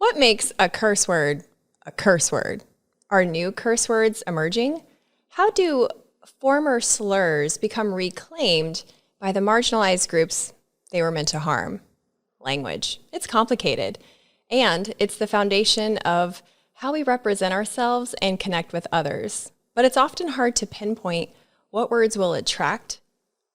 What makes a curse word a curse word? Are new curse words emerging? How do former slurs become reclaimed by the marginalized groups they were meant to harm? Language. It's complicated. And it's the foundation of how we represent ourselves and connect with others. But it's often hard to pinpoint what words will attract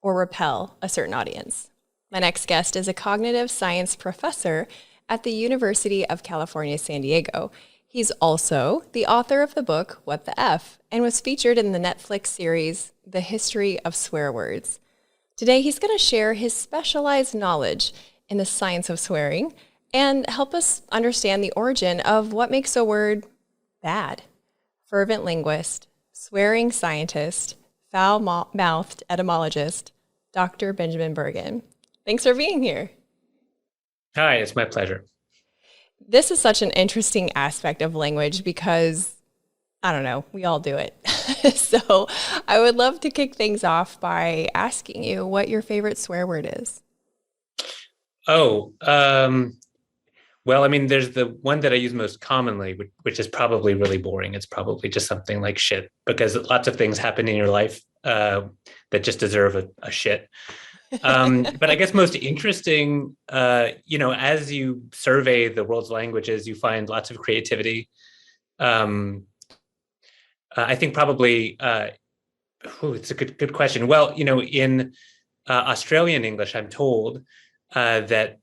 or repel a certain audience. My next guest is a cognitive science professor at the University of California, San Diego. He's also the author of the book, What the F, and was featured in the Netflix series, The History of Swear Words. Today, he's going to share his specialized knowledge in the science of swearing and help us understand the origin of what makes a word bad. Fervent linguist, swearing scientist, foul-mouthed etymologist, Dr. Benjamin Bergen. Thanks for being here. Hi, it's my pleasure. This is such an interesting aspect of language because, I don't know, we all do it. So I would love to kick things off by asking you what your favorite swear word is. Oh, well, I mean, there's the one that I use most commonly, which is probably really boring. It's probably just something like shit, because lots of things happen in your life that just deserve a shit. But I guess most interesting, as you survey the world's languages, you find lots of creativity. I think probably, it's a good question. Well, in Australian English, I'm told that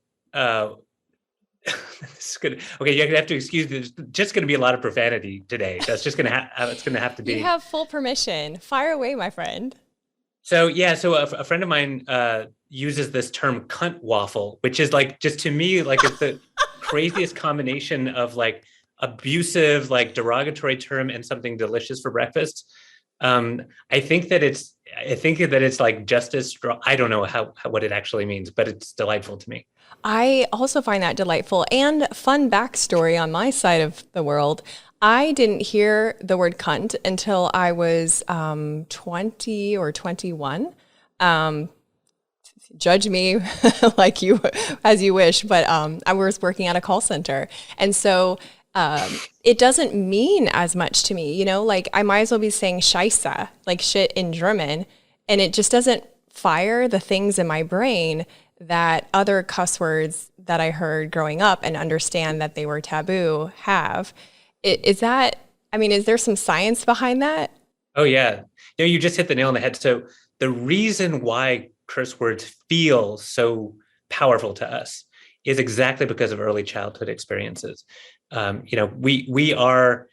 this is good. Okay, you're gonna have to excuse me. There's just going to be a lot of profanity today. That's just going to it's going to have to be. You have full permission. Fire away, my friend. So a friend of mine uses this term "cunt waffle," which is like, just to me, like, it's the craziest combination of like abusive, like derogatory term and something delicious for breakfast. I think that it's like just as strong. I don't know what it actually means, but it's delightful to me. I also find that delightful. And fun backstory on my side of the world. I didn't hear the word cunt until I was 20 or 21. Judge me like you, as you wish, but I was working at a call center. And so it doesn't mean as much to me, like I might as well be saying Scheisse, like shit in German, and it just doesn't fire the things in my brain that other cuss words that I heard growing up and understand that they were taboo have. Is there some science behind that? Oh yeah. You just hit the nail on the head. So the reason why curse words feel so powerful to us is exactly because of early childhood experiences. We are,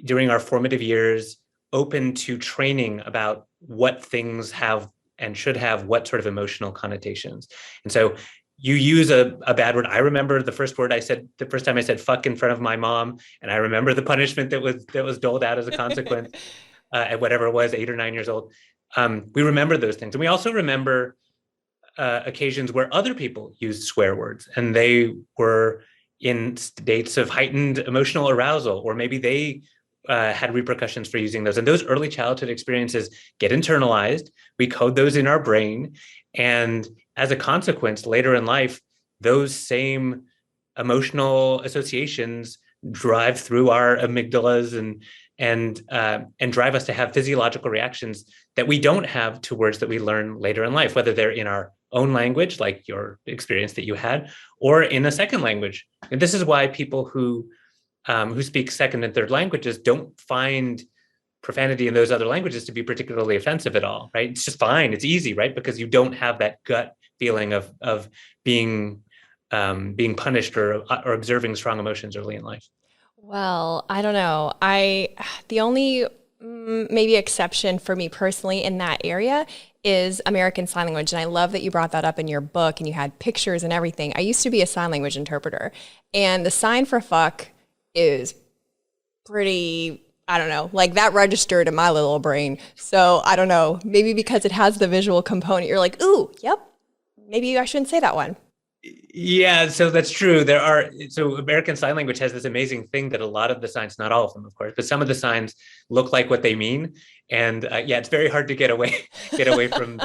during our formative years, open to training about what things have and should have what sort of emotional connotations. And so you use a bad word. I remember the first time I said fuck in front of my mom, and I remember the punishment that was doled out as a consequence at whatever it was, 8 or 9 years old. We remember those things. And we also remember occasions where other people used swear words and they were in states of heightened emotional arousal, or maybe they had repercussions for using those. And those early childhood experiences get internalized. We code those in our brain. And as a consequence, later in life, those same emotional associations drive through our amygdalas and drive us to have physiological reactions that we don't have to words that we learn later in life, whether they're in our own language, like your experience that you had, or in a second language. And this is why people who speak second and third languages don't find profanity in those other languages to be particularly offensive at all, right? It's just fine. It's easy, right? Because you don't have that gut feeling of being punished or observing strong emotions early in life. Well, I don't know. The only maybe exception for me personally in that area is American Sign Language. And I love that you brought that up in your book and you had pictures and everything. I used to be a sign language interpreter, and the sign for fuck is pretty, I don't know, like that registered in my little brain. So I don't know, maybe because it has the visual component, you're like, ooh, yep, maybe I shouldn't say that one. Yeah, so that's true. So American Sign Language has this amazing thing that a lot of the signs, not all of them, of course, but some of the signs look like what they mean. And it's very hard to get away from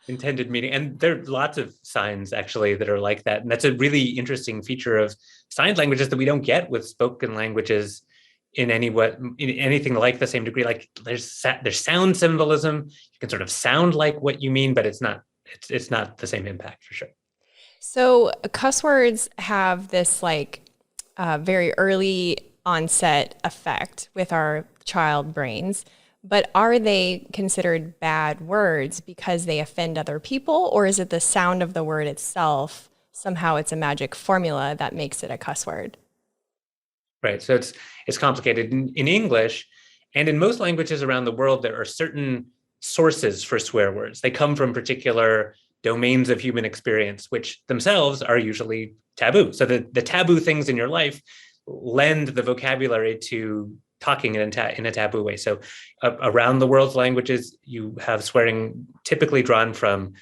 intended meaning. And there are lots of signs actually that are like that. And that's a really interesting feature of sign languages that we don't get with spoken languages in anything like the same degree. Like there's sound symbolism. You can sort of sound like what you mean, but it's not the same impact for sure. So cuss words have this very early onset effect with our child brains, but are they considered bad words because they offend other people, or is it the sound of the word itself? Somehow it's a magic formula that makes it a cuss word. Right. So it's complicated. In English and in most languages around the world, there are certain sources for swear words. They come from particular domains of human experience, which themselves are usually taboo. So the taboo things in your life lend the vocabulary to talking in a taboo way. So around the world's languages, you have swearing typically drawn from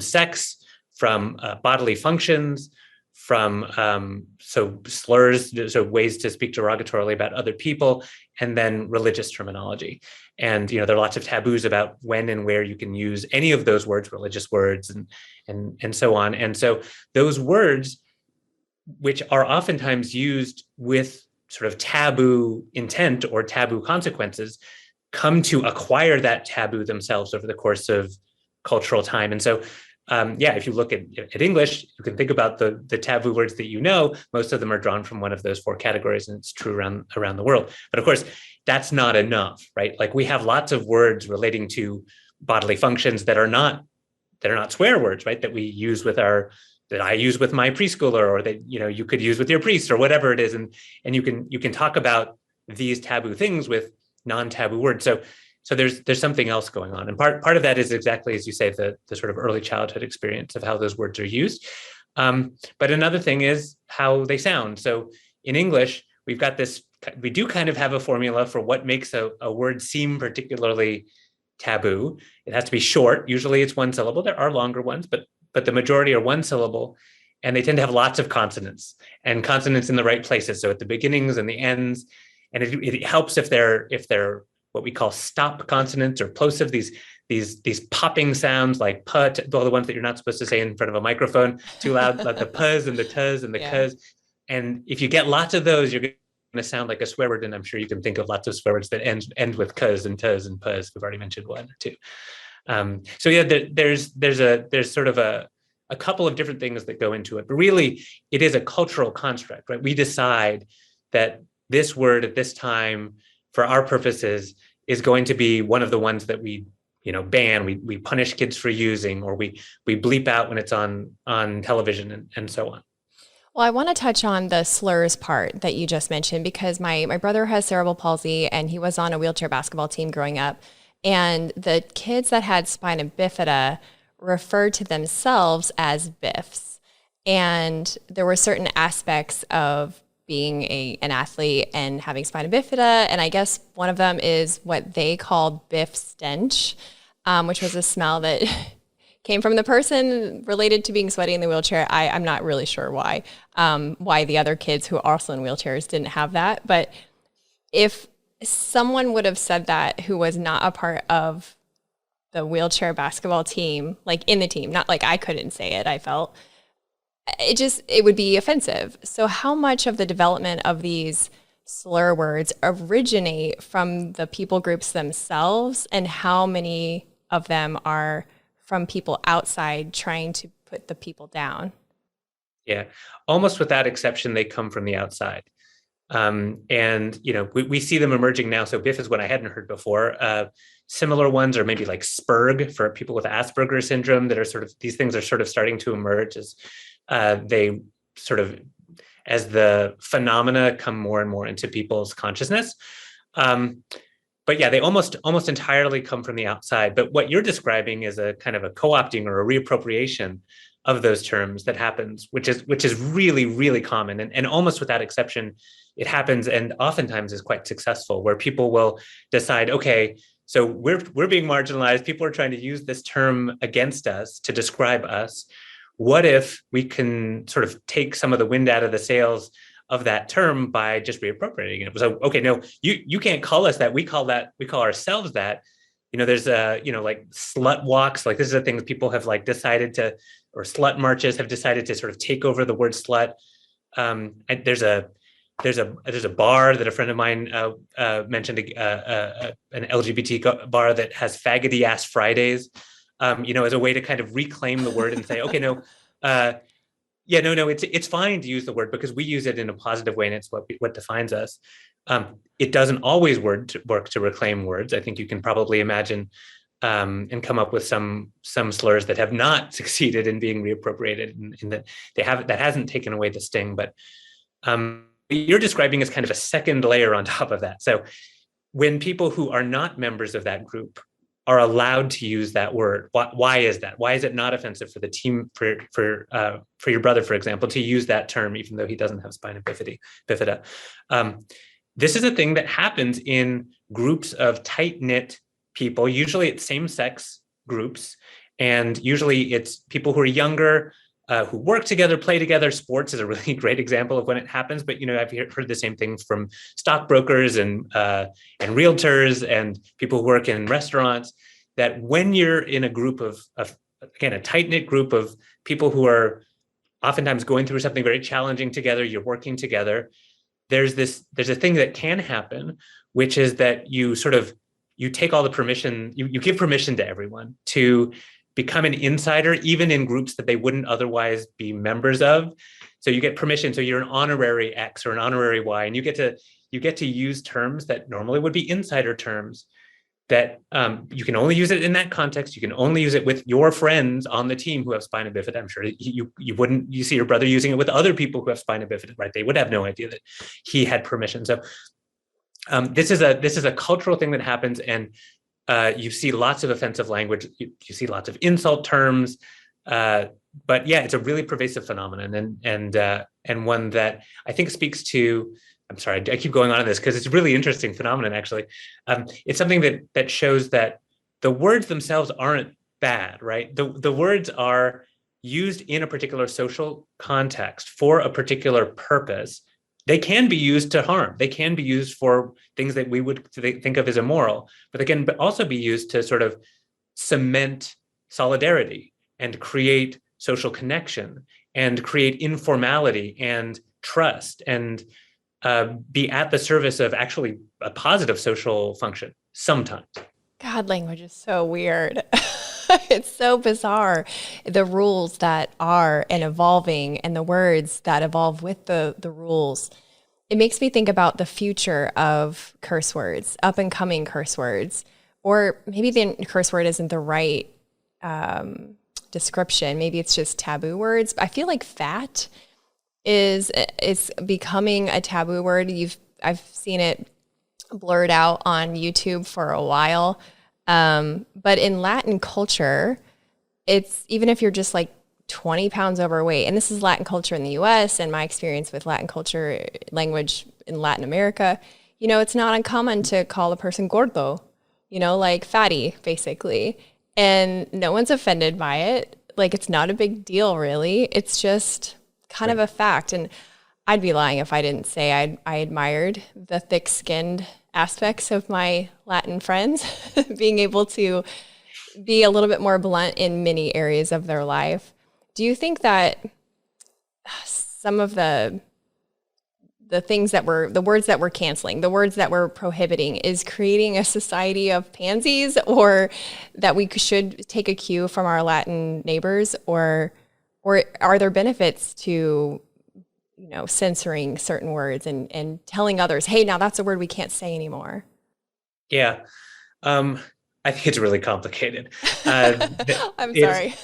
sex, from bodily functions, from so slurs, so ways to speak derogatorily about other people, and then religious terminology. And there are lots of taboos about when and where you can use any of those words, religious words, and so on. And so those words, which are oftentimes used with sort of taboo intent or taboo consequences, come to acquire that taboo themselves over the course of cultural time. And so if you look at English, you can think about the taboo words that most of them are drawn from one of those four categories, and it's true around the world. But of course, that's not enough, right? Like we have lots of words relating to bodily functions that are not swear words, right? That we use that I use with my preschooler, or that you could use with your priest, or whatever it is, and you can talk about these taboo things with non-taboo words. So there's something else going on, and part of that is exactly as you say, the sort of early childhood experience of how those words are used. But another thing is how they sound. So in English, we do kind of have a formula for what makes a word seem particularly taboo. It has to be short. Usually it's one syllable. There are longer ones, but the majority are one syllable, and they tend to have lots of consonants and consonants in the right places. So at the beginnings and the ends, and it helps if they're what we call stop consonants or plosive, these popping sounds like put, all the ones that you're not supposed to say in front of a microphone too loud, like the puz and the tuz and the cuz. And if you get lots of those, you're going to sound like a swear word. And I'm sure you can think of lots of swear words that end with cuz and tuz and puz. We've already mentioned one or two. There's sort of a couple of different things that go into it, but really it is a cultural construct, right? We decide that this word at this time, for our purposes, is going to be one of the ones that we ban, we punish kids for using, or we bleep out when it's on television, and so on. Well, I want to touch on the slurs part that you just mentioned, because my brother has cerebral palsy, and he was on a wheelchair basketball team growing up. And the kids that had spina bifida referred to themselves as biffs. And there were certain aspects of being an athlete and having spina bifida. And I guess one of them is what they called biff stench, which was a smell that came from the person related to being sweaty in the wheelchair. I'm not really sure why the other kids who are also in wheelchairs didn't have that. But if someone would have said that who was not a part of the wheelchair basketball team, like in the team, not like I couldn't say it, I felt, it would be offensive. So how much of the development of these slur words originate from the people groups themselves, and how many of them are from people outside trying to put the people down? Yeah, almost without exception, they come from the outside. And we see them emerging now. So biff is one I hadn't heard before. Similar ones are maybe like spurg for people with Asperger's syndrome, that are these things are sort of starting to emerge as as the phenomena come more and more into people's consciousness. But yeah, they almost entirely come from the outside. But what you're describing is a kind of a co-opting or a reappropriation of those terms that happens, which is really, really common, and almost without exception, it happens, and oftentimes is quite successful, where people will decide, okay, so we're being marginalized. People are trying to use this term against us to describe us. What if we can sort of take some of the wind out of the sails of that term by just reappropriating it? So, okay, no, you can't call us that. We call ourselves that. There's like slut walks. Like this is a thing that people have like decided to, or slut marches have decided to sort of take over the word slut. And there's a bar that a friend of mine mentioned, an LGBT bar that has faggoty ass Fridays, as a way to kind of reclaim the word and say, okay, no, yeah, no, it's fine to use the word because we use it in a positive way, and it's what defines us. It doesn't always work to reclaim words. I think you can probably imagine and come up with some slurs that have not succeeded in being reappropriated, and that hasn't taken away the sting. But you're describing as kind of a second layer on top of that. So when people who are not members of that group are allowed to use that word, why is that? Why is it not offensive for the team, for your brother, for example, to use that term, even though he doesn't have spina bifida? This is a thing that happens in groups of tight-knit people. Usually it's same-sex groups, and usually it's people who are younger, who work together, play together. Sports is a really great example of when it happens. But I've heard the same thing from stockbrokers and realtors and people who work in restaurants. That when you're in a group of again, a tight knit group of people who are oftentimes going through something very challenging together, you're working together. There's a thing that can happen, which is that you take all the permission, you give permission to everyone to become an insider, even in groups that they wouldn't otherwise be members of. So you get permission. So you're an honorary X or an honorary Y, and you get to use terms that normally would be insider terms. That you can only use it in that context. You can only use it with your friends on the team who have spina bifida. I'm sure you see your brother using it with other people who have spina bifida, right? They would have no idea that he had permission. So this is a cultural thing that happens, and you see lots of offensive language. You see lots of insult terms, but yeah, it's a really pervasive phenomenon, and one that I think speaks to. I'm sorry, I keep going on this because it's a really interesting phenomenon. Actually, it's something that shows that the words themselves aren't bad, right? The words are used in a particular social context for a particular purpose. They can be used to harm. They can be used for things that we would think of as immoral, but they can also be used to sort of cement solidarity and create social connection and create informality and trust and be at the service of actually a positive social function sometimes. God, language is so weird. It's so bizarre. The rules that are and evolving and the words that evolve with the rules. It makes me think about the future of curse words, up and coming curse words, or maybe the curse word isn't the right description. Maybe it's just taboo words. I feel like fat is becoming a taboo word. I've seen it blurred out on YouTube for a while. But in Latin culture, it's even if you're just like 20 pounds overweight, and this is Latin culture in the US and my experience with Latin culture language in Latin America, it's not uncommon to call a person gordo, like fatty, basically. And no one's offended by it. Like, it's not a big deal, really. It's just kind of a fact. And I'd be lying if I didn't say I admired the thick-skinned aspects of my Latin friends, being able to be a little bit more blunt in many areas of their life. Do you think that some of the things the words that we're canceling, the words that we're prohibiting is creating a society of pansies, or that we should take a cue from our Latin neighbors, or are there benefits to, censoring certain words and telling others, hey, now that's a word we can't say anymore? Yeah. I think it's really complicated. I'm sorry.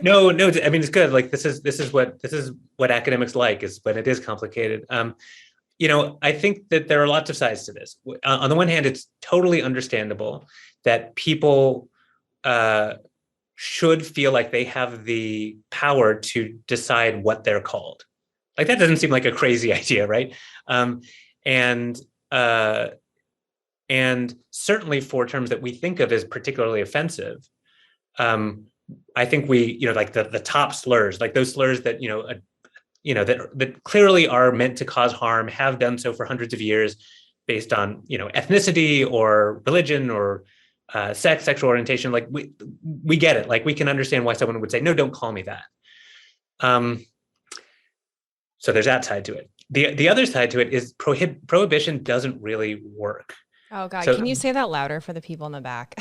No. I mean, it's good. Like this is what academics like, is when it is complicated. I think that there are lots of sides to this. On the one hand, it's totally understandable that people should feel like they have the power to decide what they're called. Like that doesn't seem like a crazy idea, right? And certainly for terms that we think of as particularly offensive, I think we, like the top slurs, like those slurs that, that clearly are meant to cause harm, have done so for hundreds of years based on, ethnicity or religion or sex, sexual orientation, like we get it. Like we can understand why someone would say, no, don't call me that. So there's that side to it. The other side to it is prohibition doesn't really work. Oh God, So can you say that louder for the people in the back?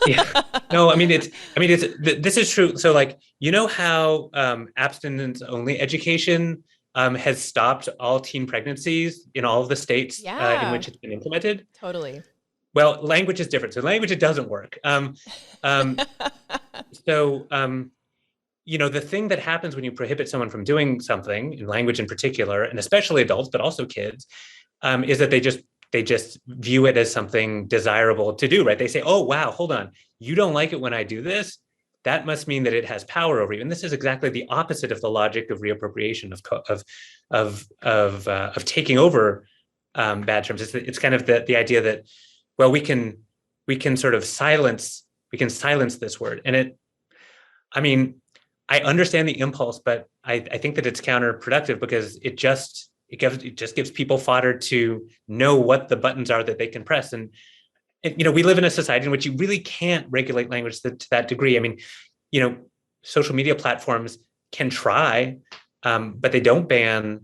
yeah, no, this is true. So like, you know how abstinence only education has stopped all teen pregnancies in all of the states in Yeah, which it's been implemented? totally. Well, language is different. So language, it doesn't work. Um, so the thing that happens when you prohibit someone from doing something, in language in particular, and especially adults, but also kids, is that they just view it as something desirable to do, right? They say, oh, wow, hold on. You don't like it when I do this? That must mean that it has power over you. And this is exactly the opposite of the logic of reappropriation, of taking over bad terms. It's kind of the idea that, well, we can sort of silence this word. And I understand the impulse, but I think that it's counterproductive because it just gives people fodder to know what the buttons are that they can press. And we live in a society in which you really can't regulate language to that degree. I mean, social media platforms can try, but they don't ban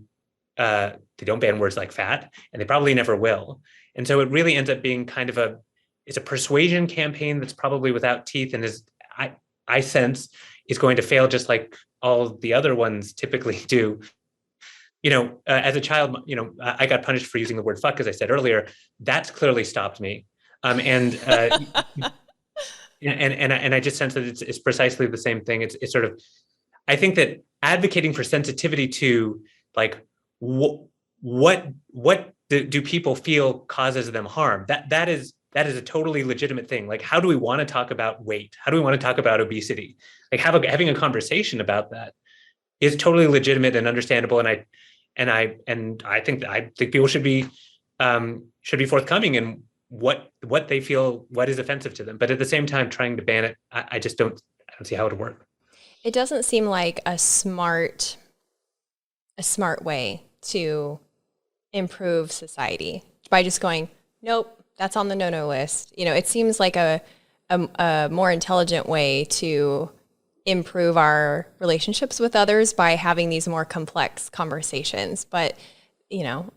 words like fat, and they probably never will. And so it really ends up being kind of it's a persuasion campaign that's probably without teeth, and I sense is going to fail just like all the other ones typically do. As a child, I got punished for using the word fuck, as I said earlier. That's clearly stopped me. And I just sense that it's precisely the same thing. It's sort of, I think that advocating for sensitivity to like what do people feel causes them harm? That is a totally legitimate thing. Like, how do we want to talk about weight? How do we want to talk about obesity? Like having a conversation about that is totally legitimate and understandable. And I think people should be forthcoming in what they feel, what is offensive to them. But at the same time, trying to ban it, I don't see how it would work. It doesn't seem like a smart way to improve society by just going, nope, that's on the no-no list. It seems like a more intelligent way to improve our relationships with others by having these more complex conversations. But,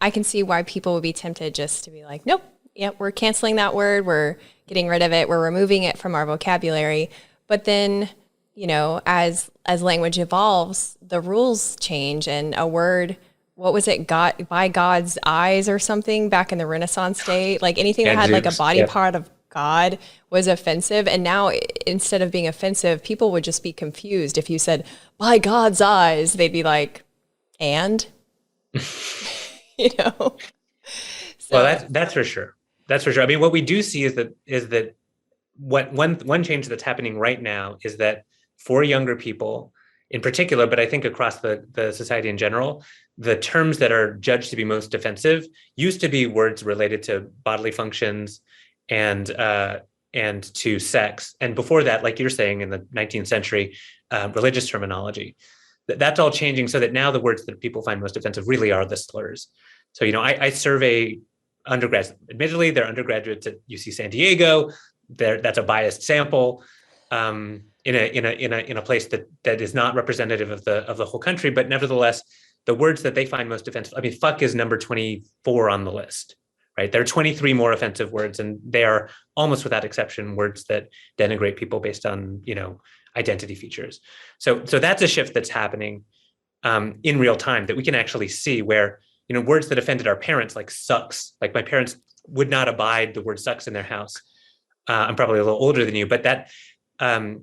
I can see why people would be tempted just to be like, nope, yeah, we're canceling that word. We're getting rid of it. We're removing it from our vocabulary. But then, as language evolves, the rules change, and a word, what was it, God, by God's eyes or something back in the Renaissance day, like anything that had like a body part of God was offensive. And now instead of being offensive, people would just be confused. If you said by God's eyes, they'd be like, and So, well, that's for sure. That's for sure. I mean, what we do see is that what one change that's happening right now is that for younger people in particular, but I think across the society in general, the terms that are judged to be most offensive used to be words related to bodily functions and to sex. And before that, like you're saying, in the 19th century, religious terminology. That's all changing so that now the words that people find most offensive really are the slurs. So, I survey undergrads. Admittedly, they're undergraduates at UC San Diego. That's a biased sample in a place that is not representative of the whole country. But nevertheless, the words that they find most offensive. I mean, fuck is number 24 on the list. Right? There are 23 more offensive words, and they are almost without exception words that denigrate people based on identity features. So that's a shift that's happening in real time that we can actually see, where words that offended our parents, like sucks. Like my parents would not abide the word sucks in their house. I'm probably a little older than you, but that and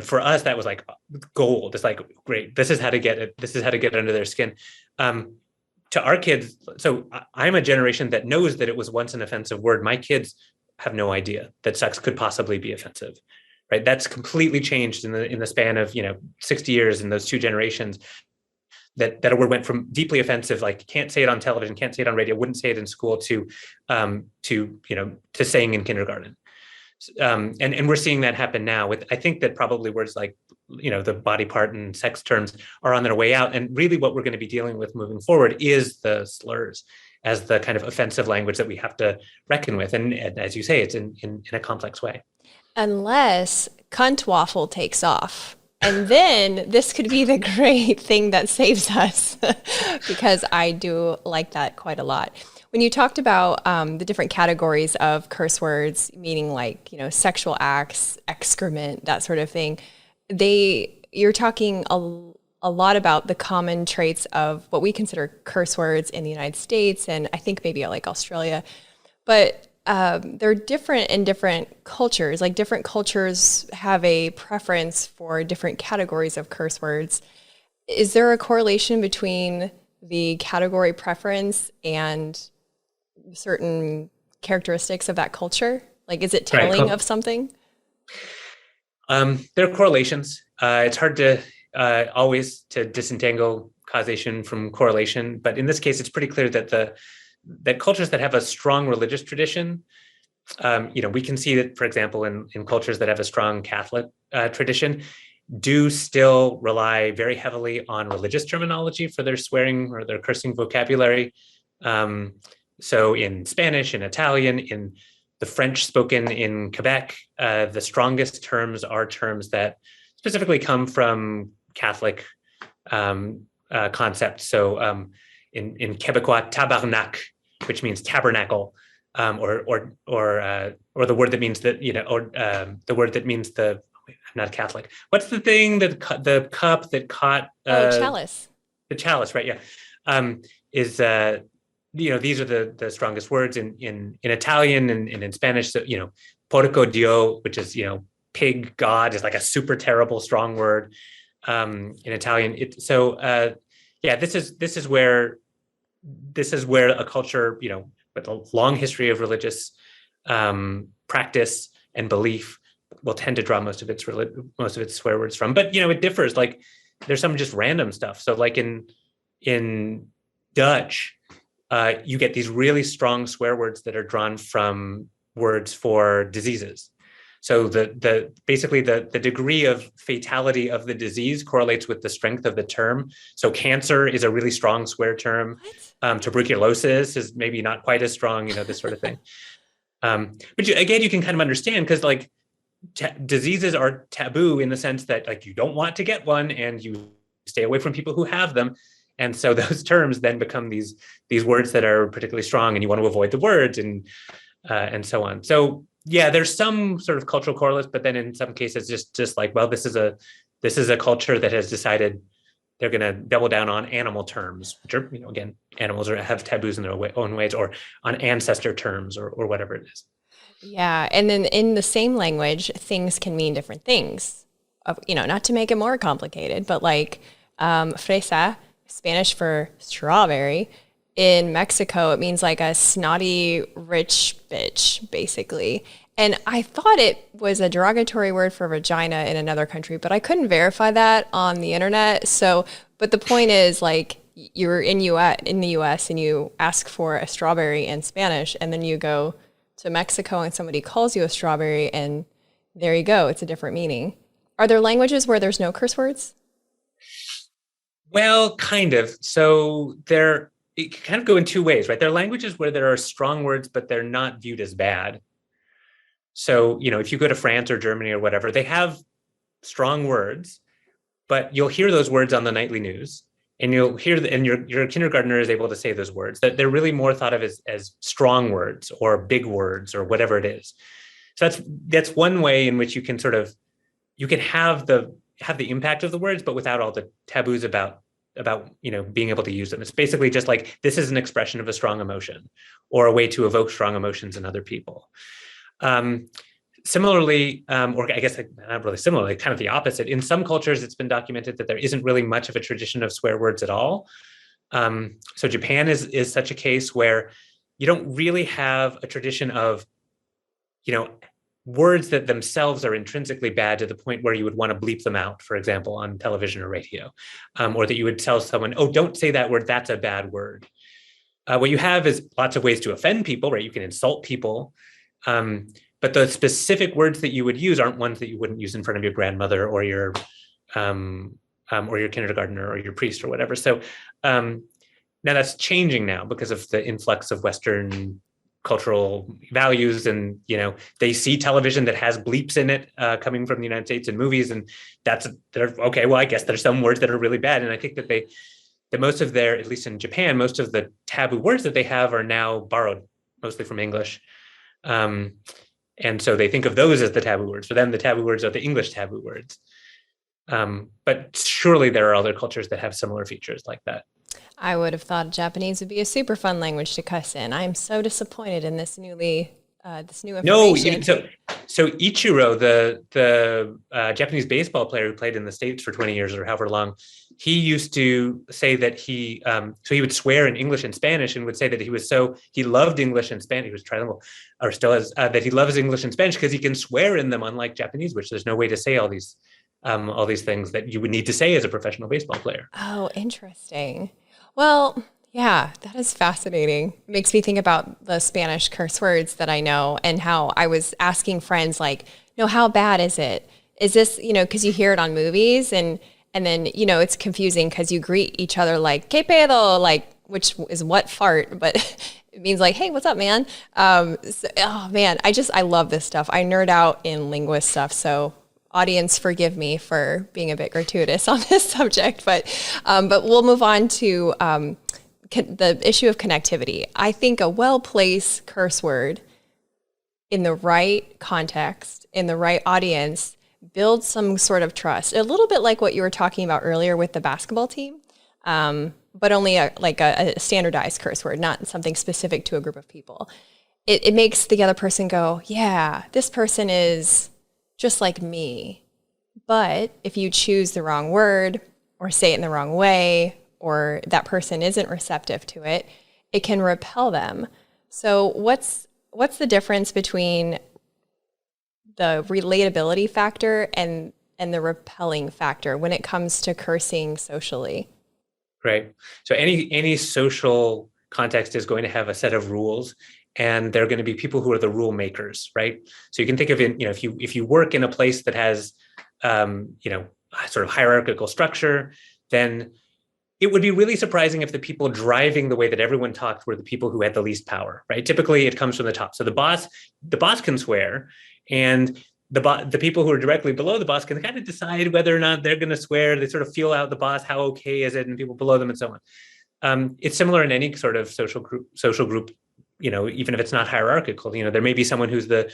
for us that was like gold. It's like, great, this is how to get it. This is how to get under their skin. To our kids, so I'm a generation that knows that it was once an offensive word. My kids have no idea that sex could possibly be offensive, right? That's completely changed in the span of 60 years in those two generations. That a word went from deeply offensive, like can't say it on television, can't say it on radio, wouldn't say it in school, to saying in kindergarten. And we're seeing that happen now with, I think that probably words like, the body part and sex terms are on their way out. And really what we're going to be dealing with moving forward is the slurs as the kind of offensive language that we have to reckon with. And as you say, it's in a complex way. Unless cunt waffle takes off. And then this could be the great thing that saves us because I do like that quite a lot. When you talked about the different categories of curse words, meaning like, sexual acts, excrement, that sort of thing, you're talking a lot about the common traits of what we consider curse words in the United States and I think maybe like Australia. But they're different in different cultures. Like different cultures have a preference for different categories of curse words. Is there a correlation between the category preference and certain characteristics of that culture? Like, is it Right. telling of something? There are correlations. It's hard to always to disentangle causation from correlation, but in this case, it's pretty clear that that cultures that have a strong religious tradition, we can see that, for example, in cultures that have a strong Catholic tradition, do still rely very heavily on religious terminology for their swearing or their cursing vocabulary. So in Spanish, in Italian, in the French spoken in Quebec, the strongest terms are terms that specifically come from Catholic concepts. So in Quebecois, tabarnak, which means tabernacle, or the word that means that, or the word that means the, I'm not Catholic. What's the thing that the cup that caught Chalice. the chalice, right? Yeah, is these are the strongest words in Italian and in Spanish. So porco dio, which is pig god, is like a super terrible strong word in Italian. This is where a culture with a long history of religious practice and belief will tend to draw most of its swear words from. But it differs. Like there's some just random stuff. So like in Dutch, you get these really strong swear words that are drawn from words for diseases. So basically the degree of fatality of the disease correlates with the strength of the term. So cancer is a really strong swear term. Tuberculosis is maybe not quite as strong, this sort of thing. But you can kind of understand because like diseases are taboo in the sense that like you don't want to get one and you stay away from people who have them. And so those terms then become these words that are particularly strong, and you want to avoid the words and so on. So yeah, there's some sort of cultural correlates, but then in some cases, just like, well, this is a culture that has decided they're going to double down on animal terms, which are again, animals have taboos in their own ways, or on ancestor terms, or whatever it is. Yeah, and then in the same language, things can mean different things. Not to make it more complicated, but like fresa, Spanish for strawberry. In Mexico, it means like a snotty, rich bitch, basically. And I thought it was a derogatory word for vagina in another country, but I couldn't verify that on the internet. So, but the point is, like, you're in the US and you ask for a strawberry in Spanish, and then you go to Mexico and somebody calls you a strawberry, and there you go, it's a different meaning. Are there languages where there's no curse words? Well, kind of. So it can kind of go in two ways, right? There are languages where there are strong words, but they're not viewed as bad. So, if you go to France or Germany or whatever, they have strong words, but you'll hear those words on the nightly news, and you'll hear and your kindergartner is able to say those words. That they're really more thought of as strong words or big words or whatever it is. So that's one way in which you can have the impact of the words, but without all the taboos about being able to use them. It's basically just like, this is an expression of a strong emotion or a way to evoke strong emotions in other people. Similarly, or I guess not really similarly, kind of the opposite. In some cultures, it's been documented that there isn't really much of a tradition of swear words at all. So Japan is such a case where you don't really have a tradition of, words that themselves are intrinsically bad to the point where you would want to bleep them out, for example, on television or radio, or that you would tell someone, oh, don't say that word, that's a bad word. What you have is lots of ways to offend people, right? You can insult people, but the specific words that you would use aren't ones that you wouldn't use in front of your grandmother or your kindergartner or your priest or whatever. So now that's changing now because of the influx of Western cultural values, and they see television that has bleeps in it coming from the United States in movies, and they're okay. Well, I guess there's some words that are really bad, and I think that most of their, at least in Japan, most of the taboo words that they have are now borrowed mostly from English. And so they think of those as the taboo words. For them, the taboo words are the English taboo words. But surely there are other cultures that have similar features like that. I would have thought Japanese would be a super fun language to cuss in. I am so disappointed in this new information. No, so Ichiro, the Japanese baseball player who played in the States for 20 years or however long, he used to say that he would swear in English and Spanish, and would say that he loved English and Spanish. He was trilingual, or still is, that he loves English and Spanish because he can swear in them, unlike Japanese, which there's no way to say all these things that you would need to say as a professional baseball player. Oh, interesting. Well, yeah, that is fascinating. It makes me think about the Spanish curse words that I know, and how I was asking friends, like, no, how bad is it? Is this, because you hear it on movies, and then, it's confusing because you greet each other like, ¿qué pedo? Like, which is what fart, but it means like, hey, what's up, man? Oh man, I love this stuff. I nerd out in linguist stuff. So audience, forgive me for being a bit gratuitous on this subject, but we'll move on to the issue of connectivity. I think a well-placed curse word in the right context, in the right audience, builds some sort of trust. A little bit like what you were talking about earlier with the basketball team, but only a standardized curse word, not something specific to a group of people. It makes the other person go, yeah, this person is just like me. But if you choose the wrong word or say it in the wrong way, or that person isn't receptive to it, it can repel them. So what's the difference between the relatability factor and the repelling factor when it comes to cursing socially? Right. So any social context is going to have a set of rules, and there are going to be people who are the rule makers, right? So you can think of it, if you work in a place that has, sort of hierarchical structure, then it would be really surprising if the people driving the way that everyone talked were the people who had the least power, right? Typically, it comes from the top. So the boss can swear, and the people who are directly below the boss can kind of decide whether or not they're going to swear. They sort of feel out the boss, how okay is it, and people below them, and so on. It's similar in any sort of social group. Even if it's not hierarchical, there may be someone who's the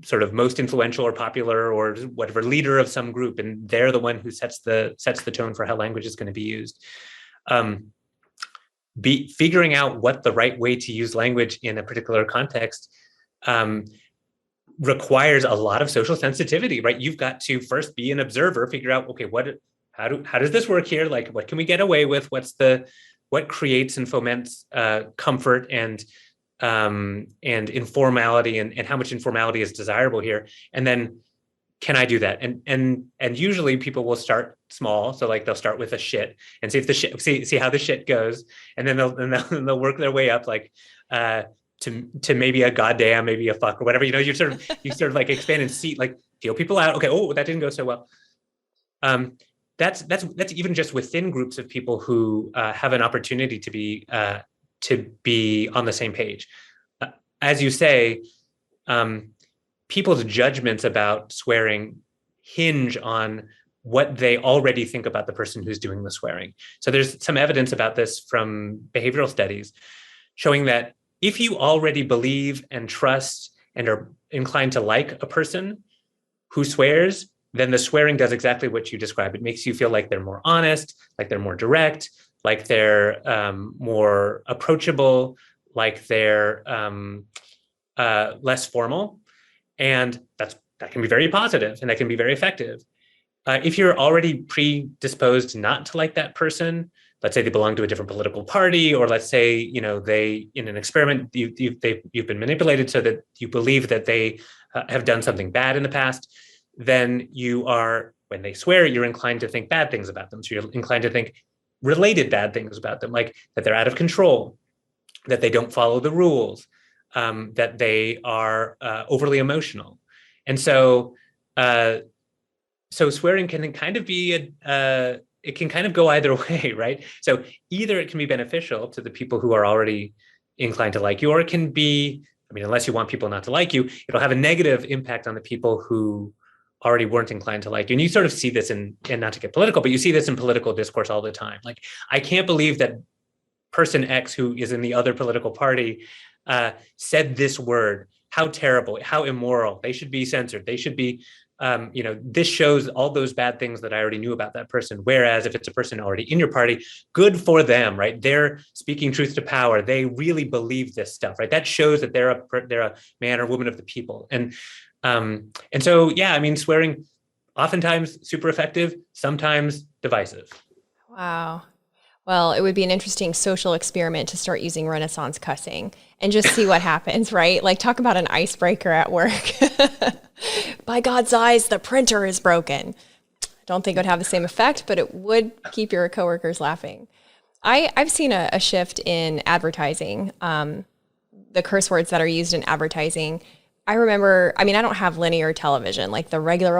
sort of most influential or popular or whatever leader of some group, and they're the one who sets the tone for how language is going to be used. Figuring out what the right way to use language in a particular context requires a lot of social sensitivity, right? You've got to first be an observer, figure out, okay, how does this work here? Like, what can we get away with? What creates and foments comfort and informality, and how much informality is desirable here? And then, can I do that? And usually people will start small. So like they'll start with a shit and see if the shit, see how the shit goes. And then they'll work their way up, like, to maybe a goddamn, maybe a fuck or whatever, you sort of like expand and see, like, feel people out. Okay. Oh, that didn't go so well. That's even just within groups of people who have an opportunity to be on the same page. As you say, people's judgments about swearing hinge on what they already think about the person who's doing the swearing. So there's some evidence about this from behavioral studies showing that if you already believe and trust and are inclined to like a person who swears, then the swearing does exactly what you described. It makes you feel like they're more honest, like they're more direct, like they're more approachable, like they're less formal. And that can be very positive, and that can be very effective. If you're already predisposed not to like that person, let's say they belong to a different political party, or let's say, they, in an experiment, you've been manipulated so that you believe that they have done something bad in the past, then when they swear, you're inclined to think bad things about them. So you're inclined to think related bad things about them, like that they're out of control, that they don't follow the rules, that they are overly emotional. And so swearing can kind of be it can kind of go either way, right? So either it can be beneficial to the people who are already inclined to like you, or it can be I mean, unless you want people not to like you, it'll have a negative impact on the people who already weren't inclined to like you. And you sort of see this and not to get political, but you see this in political discourse all the time. Like, I can't believe that person X, who is in the other political party, said this word. How terrible, how immoral. They should be censored. They should be, this shows all those bad things that I already knew about that person. Whereas if it's a person already in your party, good for them, right? They're speaking truth to power. They really believe this stuff, right? That shows that they're a man or woman of the people. And so, yeah, I mean, swearing, oftentimes super effective, sometimes divisive. Wow. Well, it would be an interesting social experiment to start using Renaissance cussing and just see what happens, right? Like, talk about an icebreaker at work. By God's eyes, the printer is broken. Don't think it would have the same effect, but it would keep your coworkers laughing. I've seen a shift in advertising, the curse words that are used in advertising. I remember, I mean, I don't have linear television, like the regular,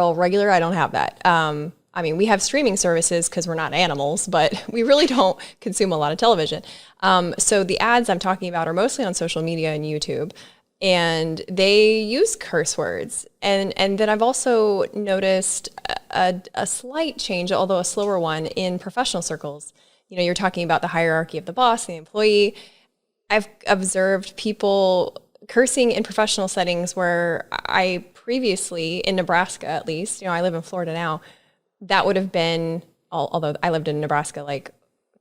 I don't have that. I mean, we have streaming services because we're not animals, but we really don't consume a lot of television. So the ads I'm talking about are mostly on social media and YouTube, and they use curse words. And then I've also noticed a slight change, although a slower one, in professional circles. You know, you're talking about the hierarchy of the boss, the employee. I've observed people cursing in professional settings where I previously, in Nebraska at least, you know, I live in Florida now, that would have been, although I lived in Nebraska like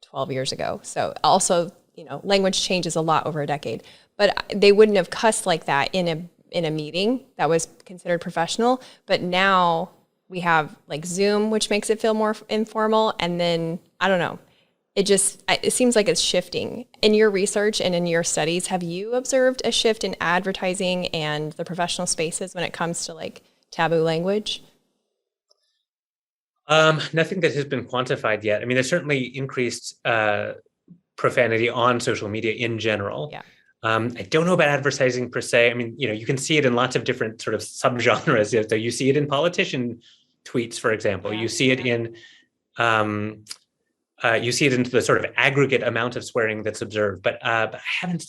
12 years ago. So also, you know, language changes a lot over a decade, but they wouldn't have cussed like that in a meeting that was considered professional. But now we have like Zoom, which makes it feel more informal. And then, I don't know, it seems like it's shifting. In your research and in your studies, have you observed a shift in advertising and the professional spaces when it comes to like taboo language? Nothing that has been quantified yet. I mean, there's certainly increased profanity on social media in general. Yeah. I don't know about advertising per se. I mean, you know, you can see it in lots of different sort of subgenres. So you see it in politician tweets, for example. You see it in the sort of aggregate amount of swearing that's observed. But I haven't.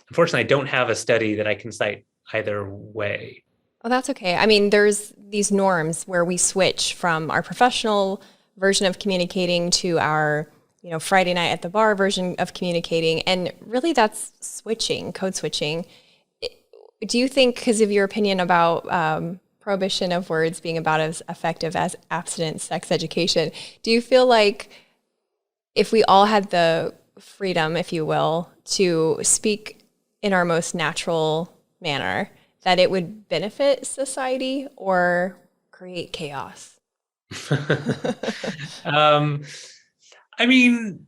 Unfortunately, I don't have a study that I can cite either way. Oh, that's okay. I mean, there's these norms where we switch from our professional version of communicating to our, you know, Friday night at the bar version of communicating. And really that's switching, code switching. Do you think, because of your opinion about prohibition of words being about as effective as abstinence sex education, do you feel like if we all had the freedom, if you will, to speak in our most natural manner, that it would benefit society or create chaos? I mean,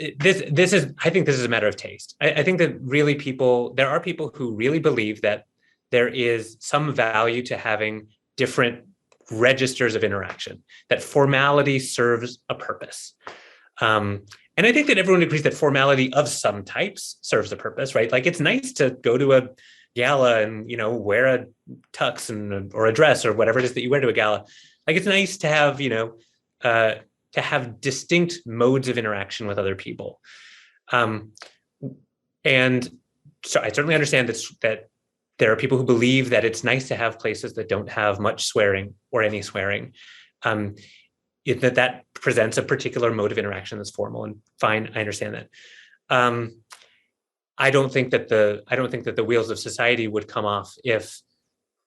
I think this is a matter of taste. I think that really there are people who really believe that there is some value to having different registers of interaction, that formality serves a purpose. And I think that everyone agrees that formality of some types serves a purpose, right? Like, it's nice to go to a gala and, you know, wear a tux or a dress or whatever it is that you wear to a gala. Like, it's nice to have, you know, to have distinct modes of interaction with other people. And so I certainly understand that there are people who believe that it's nice to have places that don't have much swearing or any swearing. That presents a particular mode of interaction that's formal, and fine, I understand that. I don't think that the wheels of society would come off if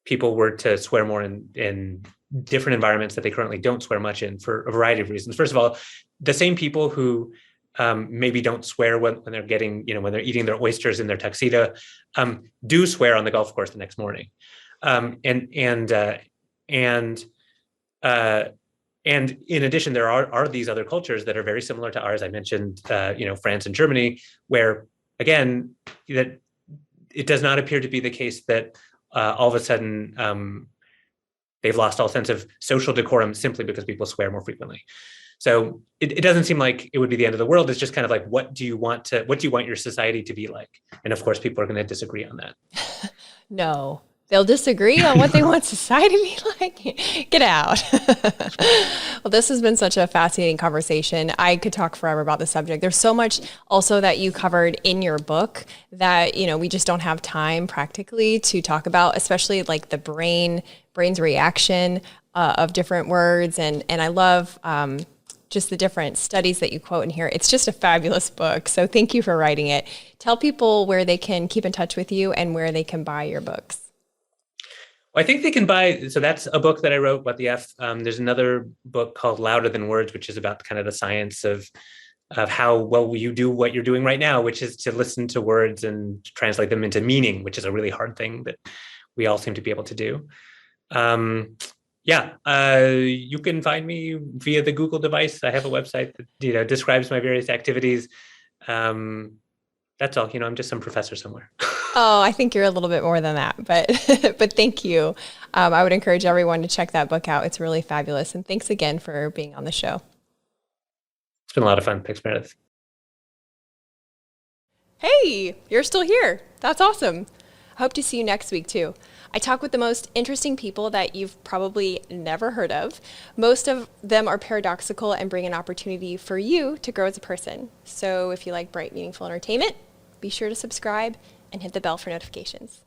people were to swear more in different environments that they currently don't swear much in, for a variety of reasons. First of all, the same people who maybe don't swear when they're getting, you know, when they're eating their oysters in their tuxedo, do swear on the golf course the next morning. And in addition, there are these other cultures that are very similar to ours. I mentioned, you know, France and Germany, where, again, that it does not appear to be the case that all of a sudden they've lost all sense of social decorum simply because people swear more frequently. So it doesn't seem like it would be the end of the world. It's just kind of like, what do you want your society to be like? And of course, people are going to disagree on that. No, They'll disagree on what they want society to be like. Get out. Well, this has been such a fascinating conversation. I could talk forever about the subject. There's so much also that you covered in your book that, we just don't have time practically to talk about, especially like the brain's reaction of different words. And I love just the different studies that you quote in here. It's just a fabulous book. So thank you for writing it. Tell people where they can keep in touch with you and where they can buy your books. Well, I think they can buy, so that's a book that I wrote, What the F. There's another book called Louder Than Words, which is about kind of the science of how well you do what you're doing right now, which is to listen to words and translate them into meaning, which is a really hard thing that we all seem to be able to do. You can find me via the Google device. I have a website that describes my various activities. That's all. I'm just some professor somewhere. Oh, I think you're a little bit more than that, but but thank you. I would encourage everyone to check that book out. It's really fabulous. And thanks again for being on the show. It's been a lot of fun. Thanks, Meredith. Hey, you're still here. That's awesome. I hope to see you next week too. I talk with the most interesting people that you've probably never heard of. Most of them are paradoxical and bring an opportunity for you to grow as a person. So if you like bright, meaningful entertainment, be sure to subscribe and hit the bell for notifications.